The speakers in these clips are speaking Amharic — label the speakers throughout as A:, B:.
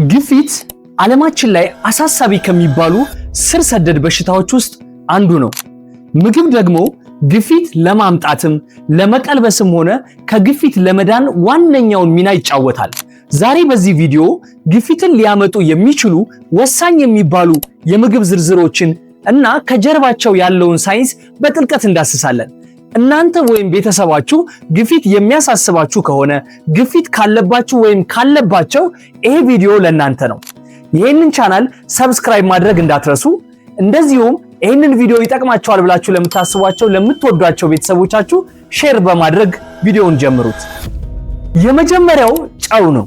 A: ግፊት ዓለማችን ላይ አሳሳቢ ከሚባሉ ስር ሰደድ በሽታዎች ውስጥ አንዱ ነው። ምግብ ደግሞ ግፊት ለማምጣትም ለመቀልበስም ሆነ ከግፊት ለመዳን ዋነኛውን ሚና ይጫወታል። ዛሬ በዚህ ቪዲዮ ግፊትን ሊያመጡ የሚችሉ ወሳኝ የሚባሉ የምግብ ዝርዝሮችን እና ከጀርባቸው ያለውን ሳይንስ በጥልቀት እንዳስሳለን። እናንተ ወይም ቤተሰባችሁ ግፊት የሚያሳስባችሁ ከሆነ ግፊት ካለባችሁ ወይም ካለባቸው ይሄ ቪዲዮ ለእናንተ ነው። ይሄንን ቻናል ሰብስክራይብ ማድረግ እንዳትረሱ። እንደዚሁም ይሄንን ቪዲዮ ይጠቅማቸዋል ብላችሁ ለምታስቧቸው ለምትወዷቸው ቤተሰቦቻችሁ ሼር በማድረግ ቪዲዮውን ጀምሩት። የመጀመሪያው ጨው ነው።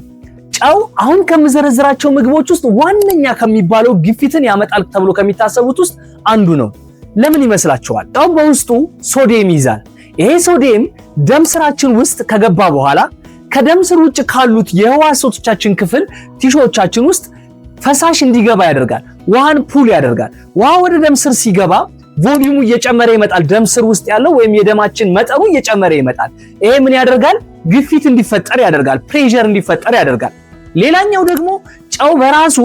A: ጨው አሁን ከምዘረዝራቸው ምግቦች ውስጥ ዋነኛ ከሚባለው ግፊትን ያመጣል ተብሎ ከሚታሰቡት ውስጥ አንዱ ነው። ለምን ይመስላችኋል? ጨው በውስጡ ሶዲየም ይዛል። ይሄ ሶዲየም ደም ስራችን ውስጥ ከገባ በኋላ ከደም ስር ውጭ ካሉት የህዋሶቻችን ክፍል ቲሾቻችን ውስጥ ፈሳሽ እንዲገባ ያደርጋል። ውሃን ፑል ያደርጋል። ውሃ ወደ ደም ስር ሲገባ ቮሊዩሙ እየጨመረ ይመጣል። ደም ስር ውስጥ ያለው ወይም የደማችን መጠኑ እየጨመረ ይመጣል። ይሄ ምን ያደርጋል? ግፊት እንዲፈጠር ያደርጋል። ፕሬሸር እንዲፈጠር ያደርጋል። ሌላኛው ደግሞ ጨው በራሱ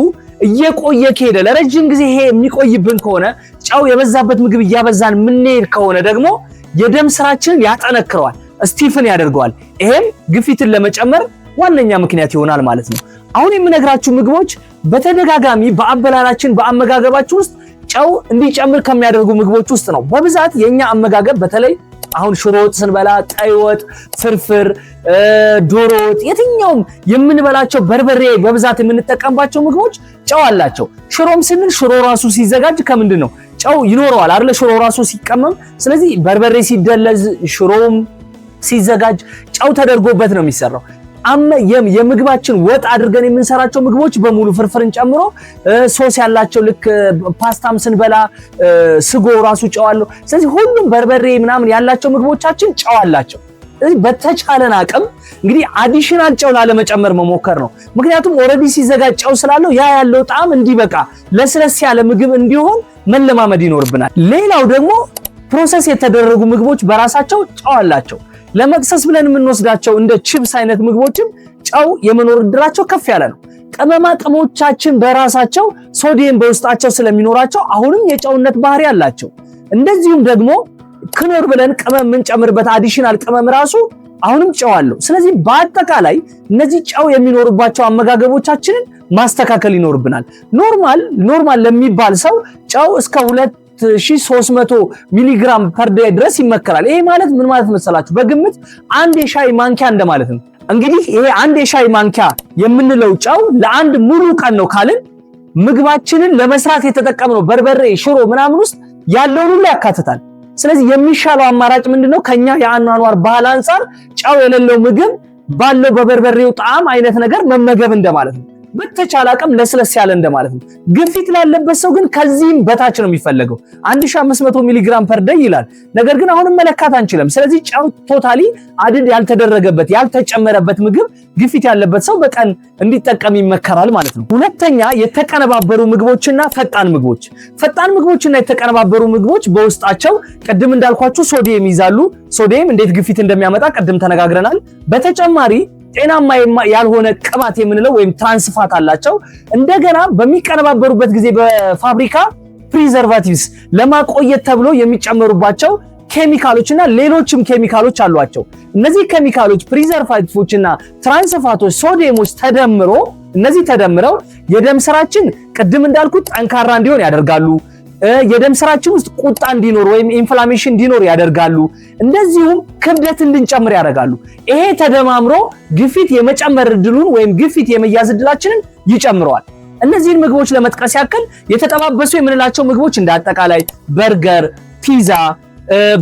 A: እየቆየ ከሄደ ለረጅም ጊዜ ይሄ የሚቆይብን ከሆነ ጨው የበዛበት ምግብ እያበዛን የምንሄድ ከሆነ ደግሞ የደም ስራችንን ያጠነክረዋል፣ ስቲፍን ያደርገዋል። ይሄም ግፊትን ለመጨመር ዋነኛ ምክንያት ይሆናል ማለት ነው። አሁን የምነግራችሁ ምግቦች በተደጋጋሚ በአበላላችን በአመጋገባችን ውስጥ ጨው እንዲጨምር ከሚያደርጉ ምግቦች ውስጥ ነው። በብዛት የኛ አመጋገብ በተለይ አሁን ሽሮ ወጥ ስንበላ፣ ቀይ ወጥ፣ ፍርፍር፣ ዶሮ ወጥ፣ የትኛውም የምንበላቸው በርበሬ በብዛት የምንጠቀምባቸው ምግቦች ጨው አላቸው። ሽሮም ስንል ሽሮ ራሱ ሲዘጋጅ ከምንድን ነው? ጨው ይኖረዋል አይደል? ሽሮ ራሱ ሲቀመም። ስለዚህ በርበሬ ሲደለዝ ሽሮም ሲዘጋጅ ጨው ተደርጎበት ነው የሚሰራው። የምግባችን ወጥ አድርገን የምንሰራቸው ምግቦች በሙሉ ፍርፍርን ጨምሮ ሶስ ያላቸው ልክ ፓስታም ስንበላ ስጎ ራሱ ጨው አለው። ስለዚህ ሁሉም በርበሬ ምናምን ያላቸው ምግቦቻችን ጨው አላቸው። ስለዚህ በተቻለን አቅም እንግዲህ አዲሽናል ጨው ላለመጨመር መሞከር ነው። ምክንያቱም ኦልሬዲ ሲዘጋጅ ጨው ስላለው ያ ያለው ጣዕም እንዲበቃ ለስለስ ያለ ምግብ እንዲሆን መለማመድ ይኖርብናል። ሌላው ደግሞ ፕሮሰስ የተደረጉ ምግቦች በራሳቸው ጨው አላቸው። ለመክሰስ ብለን የምንወስዳቸው እንደ ቺፕስ አይነት ምግቦችም ጨው የመኖር እድላቸው ከፍ ያለ ነው። ቅመማ ቅመሞቻችን በራሳቸው ሶዲየም በውስጣቸው ስለሚኖራቸው አሁንም የጨውነት ባህሪ አላቸው። እንደዚሁም ደግሞ ክኖር ብለን ቅመም የምንጨምርበት አዲሽናል ቅመም ራሱ አሁንም ጨው አለው። ስለዚህ በአጠቃላይ እነዚህ ጨው የሚኖርባቸው አመጋገቦቻችንን ማስተካከል ይኖርብናል። ኖርማል ለሚባል ሰው ጨው እስከ 2300 ሚሊግራም ፐር ዴይ ድረስ ይመከራል። ይሄ ማለት ምን ማለት መሰላችሁ? በግምት አንድ የሻይ ማንኪያ እንደማለት ነው። እንግዲህ ይሄ አንድ የሻይ ማንኪያ የምንለው ጨው ለአንድ ሙሉ ቀን ነው ካልን ምግባችንን ለመስራት የተጠቀምነው በርበሬ፣ ሽሮ ምናምን ውስጥ ያለውን ሁሉ ያካትታል። ስለዚህ የሚሻለው አማራጭ ምንድነው? ከኛ የአኗኗር ባህል አንፃር ጨው የሌለው ምግብ ባለው በበርበሬው ጣዕም አይነት ነገር መመገብ እንደማለት ነው። በተቻለ አቅም ለስለስ ያለ እንደማለት ነው። ግፊት ላለበት ሰው ግን ከዚህም በታች ነው የሚፈለገው። 1500 ሚሊግራም ፐር ዴይ ይላል። ነገር ግን አሁንም መለካት አንችልም። ስለዚህ ጨው ቶታሊ አድድ ያልተደረገበት ያልተጨመረበት ምግብ ግፊት ያለበት ሰው በቀን እንዲጠቀም ይመከራል ማለት ነው። ሁለተኛ የተቀነባበሩ ምግቦችና ፈጣን ምግቦች። ፈጣን ምግቦችና የተቀነባበሩ ምግቦች በውስጣቸው ቅድም እንዳልኳችሁ ሶዲየም ይዛሉ። ሶዲየም እንዴት ግፊት እንደሚያመጣ ቅድም ተነጋግረናል። በተጨማሪ ጤናማ ያልሆነ ቅባት የምንለው ወይም ትራንስፋት አላቸው። እንደገና በሚቀነባበሩበት ጊዜ በፋብሪካ ፕሪዘርቫቲቭስ ለማቆየት ተብሎ የሚጨመሩባቸው ኬሚካሎችና ሌሎችም ኬሚካሎች አሏቸው። እነዚህ ኬሚካሎች ፕሪዘርቫቲቮችና ትራንስፋቶች ሶዲየሞች ተደምረው የደም ስራችን ቅድም እንዳልኩት ጠንካራ እንዲሆን ያደርጋሉ። የደም ስራችን ውስጥ ቁጣ እንዲኖር ወይም ኢንፍላሜሽን እንዲኖር ያደርጋሉ። እንደዚሁም ክብደት እንድንጨምር ያደርጋሉ። ይሄ ተደማምሮ ግፊት የመጨመር እድሉን ወይም ግፊት የመያዝ እድላችንን ይጨምረዋል። እነዚህን ምግቦች ለመጥቀስ ያክል የተጠባበሱ የምንላቸው ምግቦች እንደ አጠቃላይ በርገር፣ ፒዛ፣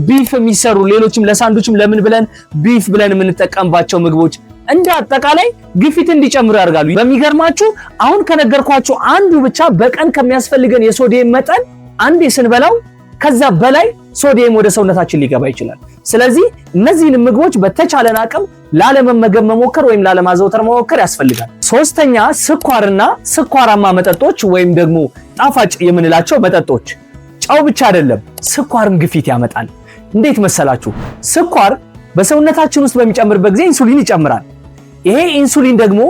A: ቢፍ የሚሰሩ ሌሎችም ለሳንዱችም ለምን ብለን ቢፍ ብለን የምንጠቀምባቸው ምግቦች እንደ አጠቃላይ ግፊት እንዲጨምሩ ያደርጋሉ። በሚገርማችሁ አሁን ከነገርኳችሁ አንዱ ብቻ በቀን ከሚያስፈልገን የሶዲየም መጠን አንዴ ስንበላው ከዛ በላይ ሶዲየም ወደ ሰውነታችን ሊገባ ይችላል። ስለዚህ እነዚህን ምግቦች በተቻለን አቅም ላለመመገብ መሞከር ወይም ላለማዘውተር መሞከር ያስፈልጋል። ሶስተኛ ስኳርና ስኳራማ መጠጦች ወይም ደግሞ ጣፋጭ የምንላቸው መጠጦች። ጨው ብቻ አይደለም፣ ስኳርም ግፊት ያመጣል። እንዴት መሰላችሁ? ስኳር በሰውነታችን ውስጥ በሚጨምርበት ጊዜ ኢንሱሊን ይጨምራል። ይሄ ኢንሱሊን ደግሞ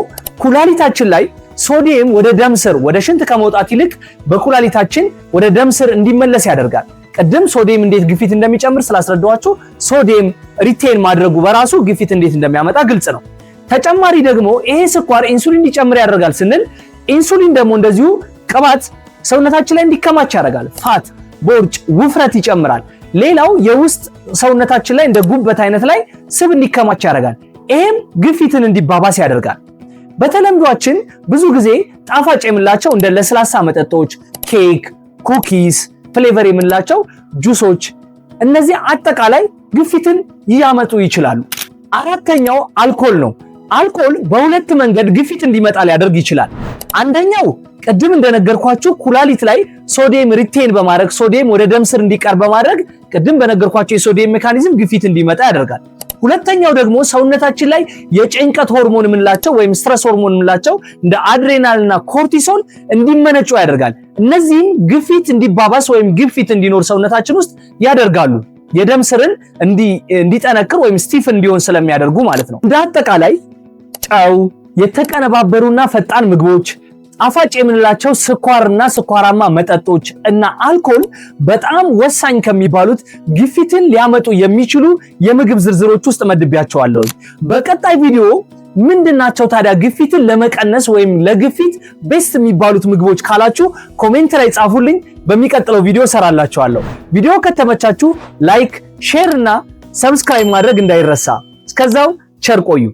A: ኩላሊታችን ላይ ሶዲየም ወደ ደም ስር ወደ ሽንት ከመውጣት ይልቅ በኩላሊታችን ወደ ደም ስር እንዲመለስ ያደርጋል። ቅድም ሶዲየም እንዴት ግፊት እንደሚጨምር ስላስረዳኋችሁ ሶዲየም ሪቴን ማድረጉ በራሱ ግፊት እንዴት እንደሚያመጣ ግልጽ ነው። ተጨማሪ ደግሞ ይሄ ስኳር ኢንሱሊን እንዲጨምር ያደርጋል ስንል ኢንሱሊን ደግሞ እንደዚሁ ቅባት ሰውነታችን ላይ እንዲከማች ያደርጋል። ፋት፣ ቦርጭ፣ ውፍረት ይጨምራል። ሌላው የውስጥ ሰውነታችን ላይ እንደ ጉበት አይነት ላይ ስብ እንዲከማች ያደርጋል። ይሄም ግፊትን እንዲባባስ ያደርጋል። በተለምዷችን ብዙ ጊዜ ጣፋጭ የምንላቸው እንደ ለስላሳ መጠጦች፣ ኬክ፣ ኩኪስ፣ ፍሌቨር የምንላቸው ጁሶች እነዚህ አጠቃላይ ግፊትን ያመጡ ይችላሉ። አራተኛው አልኮል ነው። አልኮል በሁለት መንገድ ግፊት እንዲመጣ ሊያደርግ ይችላል። አንደኛው ቅድም እንደነገርኳችሁ ኩላሊት ላይ ሶዲየም ሪቴን በማድረግ ሶዲየም ወደ ደም ስር እንዲቀር በማድረግ ቅድም በነገርኳችሁ የሶዲየም ሜካኒዝም ግፊት እንዲመጣ ያደርጋል። ሁለተኛው ደግሞ ሰውነታችን ላይ የጭንቀት ሆርሞን የምንላቸው ወይም ስትረስ ሆርሞን የምንላቸው እንደ አድሬናልና ኮርቲሶል እንዲመነጩ ያደርጋል። እነዚህም ግፊት እንዲባባስ ወይም ግፊት እንዲኖር ሰውነታችን ውስጥ ያደርጋሉ። የደም ስርን እንዲጠነክር ወይም ስቲፍ እንዲሆን ስለሚያደርጉ ማለት ነው። እንደ አጠቃላይ ጨው፣ የተቀነባበሩና ፈጣን ምግቦች፣ ጣፋጭ የምንላቸው ስኳርና ስኳራማ መጠጦች እና አልኮል በጣም ወሳኝ ከሚባሉት ግፊትን ሊያመጡ የሚችሉ የምግብ ዝርዝሮች ውስጥ መድቤያቸዋለሁ። በቀጣይ ቪዲዮ ምንድናቸው ታዲያ ግፊትን ለመቀነስ ወይም ለግፊት ቤስት የሚባሉት ምግቦች ካላችሁ ኮሜንት ላይ ጻፉልኝ። በሚቀጥለው ቪዲዮ ሰራላችኋለሁ። ቪዲዮ ከተመቻችሁ ላይክ፣ ሼር እና ሰብስክራይብ ማድረግ እንዳይረሳ። እስከዛው ቸር ቆዩ።